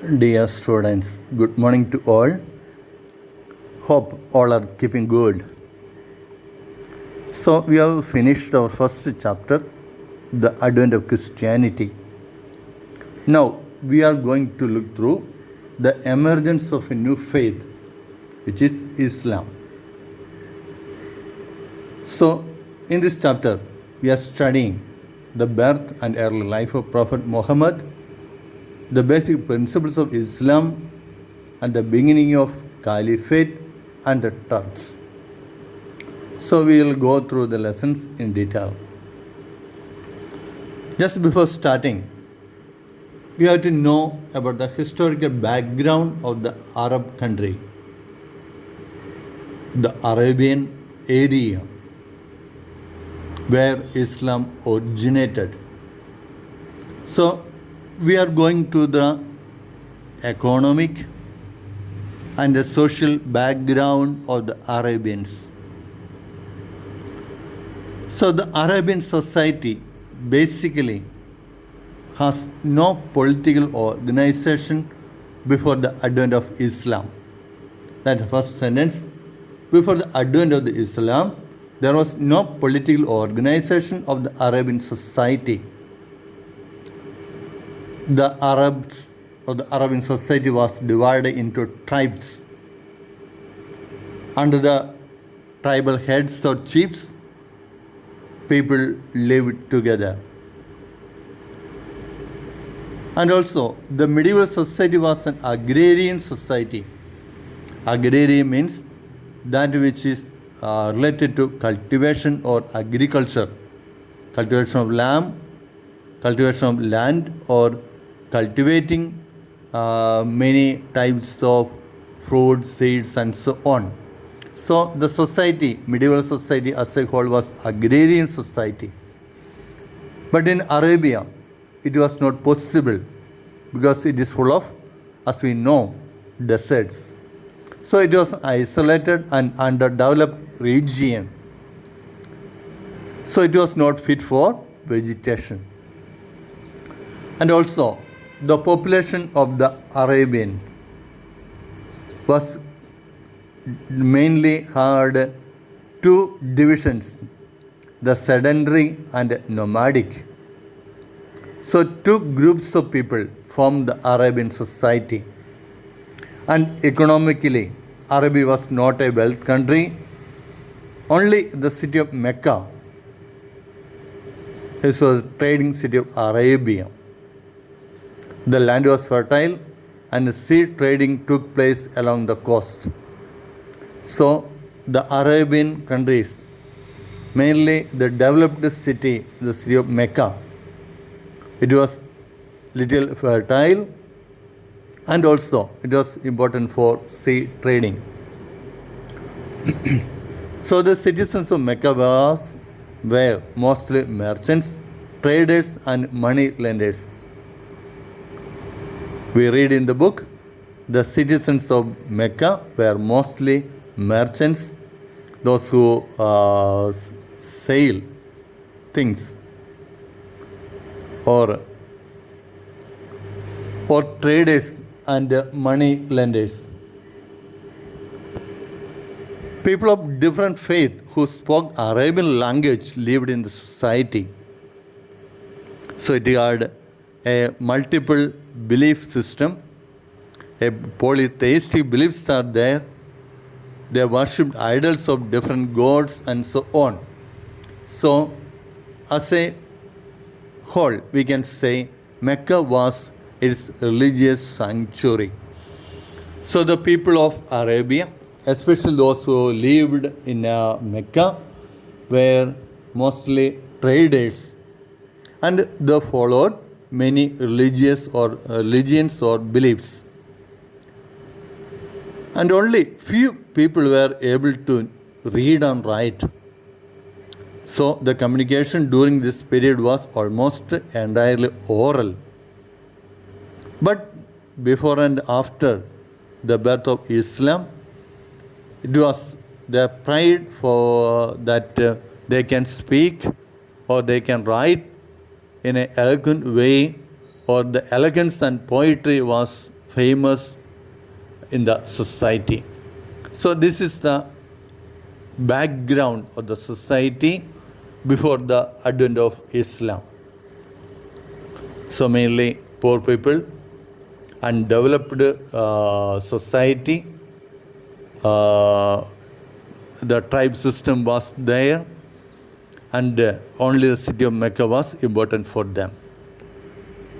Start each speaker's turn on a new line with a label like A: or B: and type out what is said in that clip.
A: Dear students, good morning to all. Hope all are keeping good. So, we have finished our first chapter, The Advent of Christianity. Now, we are going to look through the emergence of a new faith, which is Islam. So, in this chapter, we are studying the birth and early life of Prophet Muhammad, the basic principles of Islam, and the beginning of Caliphate and the trusts. So we will go through the lessons in detail. Just before starting, we have to know about the historical background of the Arab country, the Arabian area where Islam originated. So we are going to the economic and the social background of the Arabians. So the Arabian society basically has no political organization before the advent of Islam. That's the first sentence. Before the advent of the Islam, there was no political organization of the Arabian society. The Arabs or the Arabian society was divided into tribes. Under the tribal heads or chiefs, people lived together. And also, the medieval society was an agrarian society. Agrarian means that which is related to cultivation or agriculture, cultivation of land, or cultivating many types of fruits, seeds, and so on. So the society, medieval society as a whole, was agrarian society. But in Arabia, it was not possible because it is full of, as we know, deserts. So it was isolated and underdeveloped region. So it was not fit for vegetation. And also, the population of the Arabians was mainly had two divisions, the sedentary and nomadic. So two groups of people formed the Arabian society. And economically, Arabia was not a wealth country. Only the city of Mecca, this was a trading city of Arabia. The land was fertile and sea trading took place along the coast. So the Arabian countries, mainly the developed city, the city of Mecca, it was little fertile and also it was important for sea trading. So the citizens of Mecca were mostly merchants, traders, and money lenders. We read in the book, the citizens of Mecca were mostly merchants, those who sell things, or traders and money lenders. People of different faith who spoke Arabian language lived in the society. So it had a multiple belief system, a polytheistic beliefs are there. They worshipped idols of different gods and so on. So as a whole, we can say Mecca was its religious sanctuary. So the people of Arabia, especially those who lived in Mecca, were mostly traders, and they followed many religions or beliefs. And only few people were able to read and write. So the communication during this period was almost entirely oral. But before and after the birth of Islam, it was their pride for that they can speak or they can write in an eloquent way, or the elegance and poetry was famous in the society. So this is the background of the society before the advent of Islam. So mainly poor people, undeveloped society, the tribe system was there, and only the city of Mecca was important for them.